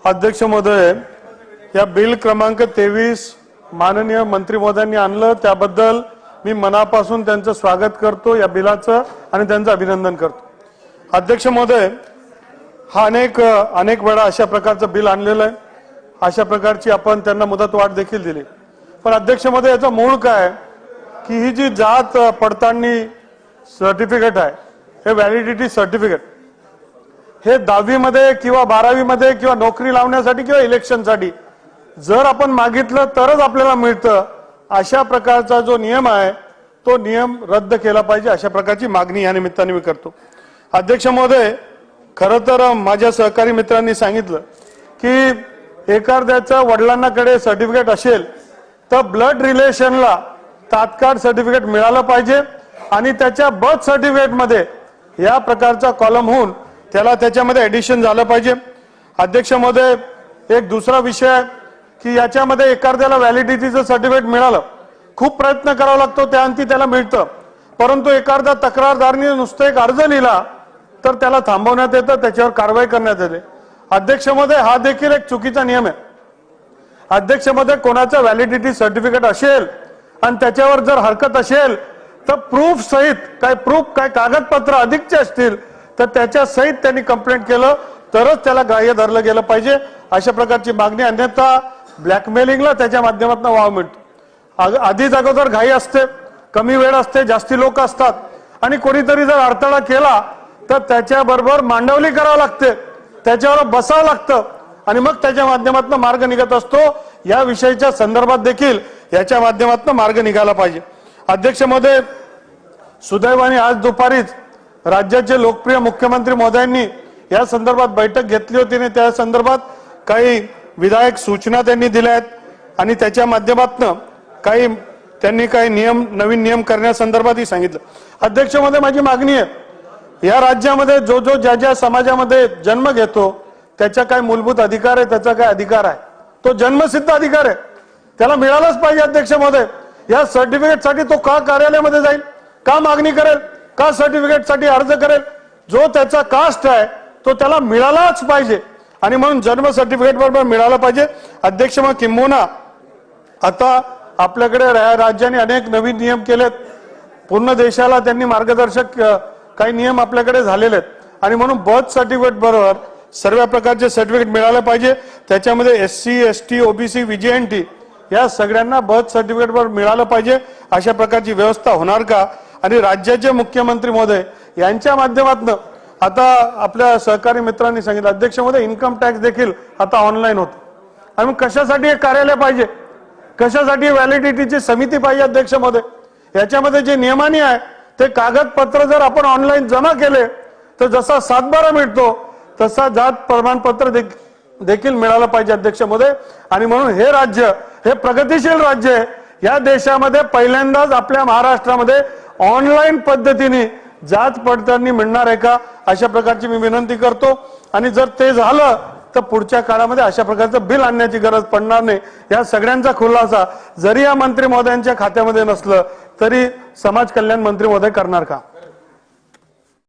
अध्यक्ष महोदय, या बिल क्रमांक 23 माननीय मंत्री महोदयांनी आणलं त्याबद्दल मी मनापासून त्यांचं स्वागत करतो या बिलाचं आणि त्यांचं अभिनंदन करतो। अध्यक्ष महोदय, हा अनेक वेळा अशा प्रकारचं बिल आणलेलं आहे, अशा प्रकारची आपण त्यांना मुदतवाढ देखील दिली। पण अध्यक्ष महोदय, याचं मूळ काय की ही जी जात पडताळणी सर्टिफिकेट आहे, हे व्हॅलिडिटी सर्टिफिकेट हे 10वी मध्ये किंवा 12वी मध्ये किंवा नोकरी लावण्यासाठी किंवा इलेक्शनसाठी जर आपण मागितलं तरच आपल्याला मिळतं, अशा प्रकारचा जो नियम आहे तो नियम रद्द केला पाहिजे, अशा प्रकारची मागणी या निमित्ताने मी करतो। अध्यक्ष महोदय, खरं तर माझ्या सहकारी मित्रांनी सांगितलं की एखाद्याच्या वडिलांकडे सर्टिफिकेट असेल तर ब्लड रिलेशनला तात्काळ सर्टिफिकेट मिळालं पाहिजे आणि त्याच्या बर्थ सर्टिफिकेट मध्ये या प्रकारचा कॉलम होऊन त्याला त्याच्यामध्ये एडिशन झालं पाहिजे। अध्यक्ष महोदय, एक दुसरा विषय की याच्यामध्ये एखाद्याला व्हॅलिडिटीचं सर्टिफिकेट मिळालं, खूप प्रयत्न करावा लागतो, त्याअंती त्याला मिळतं, परंतु एखादा तक्रारदाराने नुसतं एक अर्ज लिहिला तर त्याला थांबवण्यात येतं, त्याच्यावर कारवाई करण्यात येते। अध्यक्ष महोदय, हा देखील एक चुकीचा नियम आहे। अध्यक्ष महोदय, कोणाचं व्हॅलिडिटी सर्टिफिकेट असेल आणि त्याच्यावर जर हरकत असेल तर प्रूफ सहित काय कागदपत्र अधिकचे असतील तर त्याच्या सहित त्यांनी कंप्लेंट केलं तरच त्याला ग्राह्य धरलं गेलं पाहिजे, अशा प्रकारची मागणी। अन्यथा ब्लॅकमेलिंगला त्याच्या माध्यमातून वाव मिळतो। आधीच अगोदर घाई असते, कमी वेळ असते, जास्ती लोक असतात आणि कोणीतरी जर अडथळा केला तर त्याच्याबरोबर मांडवली करावं लागते, त्याच्यावर बसावं लागतं आणि मग त्याच्या माध्यमातून मार्ग निघत असतो। या विषयाच्या संदर्भात देखील याच्या माध्यमातून मार्ग निघाला पाहिजे। अध्यक्ष महोदय, सुदैवाने आज दुपारीच राज्याचे लोकप्रिय मुख्यमंत्री महोदयांनी या संदर्भात बैठक घेतली होती आणि त्या संदर्भात काही विधायक सूचना त्यांनी दिल्या आहेत आणि त्याच्या माध्यमातून त्यांनी काही नवीन नियम करण्यासंदर्भातही सांगितलं। अध्यक्ष महोदय, माझी मागणी आहे, या राज्यामध्ये जो ज्या समाजामध्ये जन्म घेतो त्याचा काय मूलभूत अधिकार आहे, त्याचा काय अधिकार आहे, तो जन्मसिद्ध अधिकार आहे, त्याला मिळालाच पाहिजे। अध्यक्ष महोदय, या सर्टिफिकेटसाठी तो का कार्यालयामध्ये जाईल, का मागणी करेल, का सर्टिफिकेटसाठी अर्ज करेल? जो त्याचा कास्ट आहे तो त्याला मिळालाच पाहिजे आणि म्हणून जन्म सर्टिफिकेट बरोबर मिळालं पाहिजे। अध्यक्ष, मग किंबहुना आता आपल्याकडे राज्याने अनेक नवीन नियम केलेत, पूर्ण देशाला त्यांनी मार्गदर्शक काही नियम आपल्याकडे झालेले आहेत आणि म्हणून बर्थ सर्टिफिकेट बरोबर सर्व प्रकारचे सर्टिफिकेट मिळाले पाहिजे। त्याच्यामध्ये SC ST OBC VGNT या सगळ्यांना बर्थ सर्टिफिकेट बरोबर मिळालं पाहिजे, अशा प्रकारची व्यवस्था होणार का? आणि राज्याचे मुख्यमंत्री महोदय यांच्या माध्यमातून आता आपल्या सहकारी मित्रांनी सांगितलं, अध्यक्ष महोदय, इन्कम टॅक्स देखील आता ऑनलाईन होतं आणि मग कशासाठी एक कार्यालय पाहिजे, कशासाठी व्हॅलिडिटीची समिती पाहिजे? अध्यक्ष महोदय, याच्यामध्ये जे नियमानी आहे ते कागदपत्र जर आपण ऑनलाईन जमा केले तर जसा 7/12 मिळतो तसा जात प्रमाणपत्र देखील मिळालं पाहिजे। अध्यक्ष महोदय, आणि म्हणून हे राज्य हे प्रगतिशील राज्य आहे, या देशामध्ये पहिल्यांदाच आपल्या महाराष्ट्रामध्ये ऑनलाईन पद्धतीने जात पडताळणी मिळणार आहे का, अशा प्रकारची मी विनंती करतो। आणि जर ते झालं तर पुढच्या काळामध्ये अशा प्रकारचं बिल आणण्याची गरज पडणार नाही। या सगळ्यांचा खुलासा जरी या मंत्री महोदयांच्या खात्यामध्ये नसलं तरी समाज कल्याण मंत्री महोदय करणार का?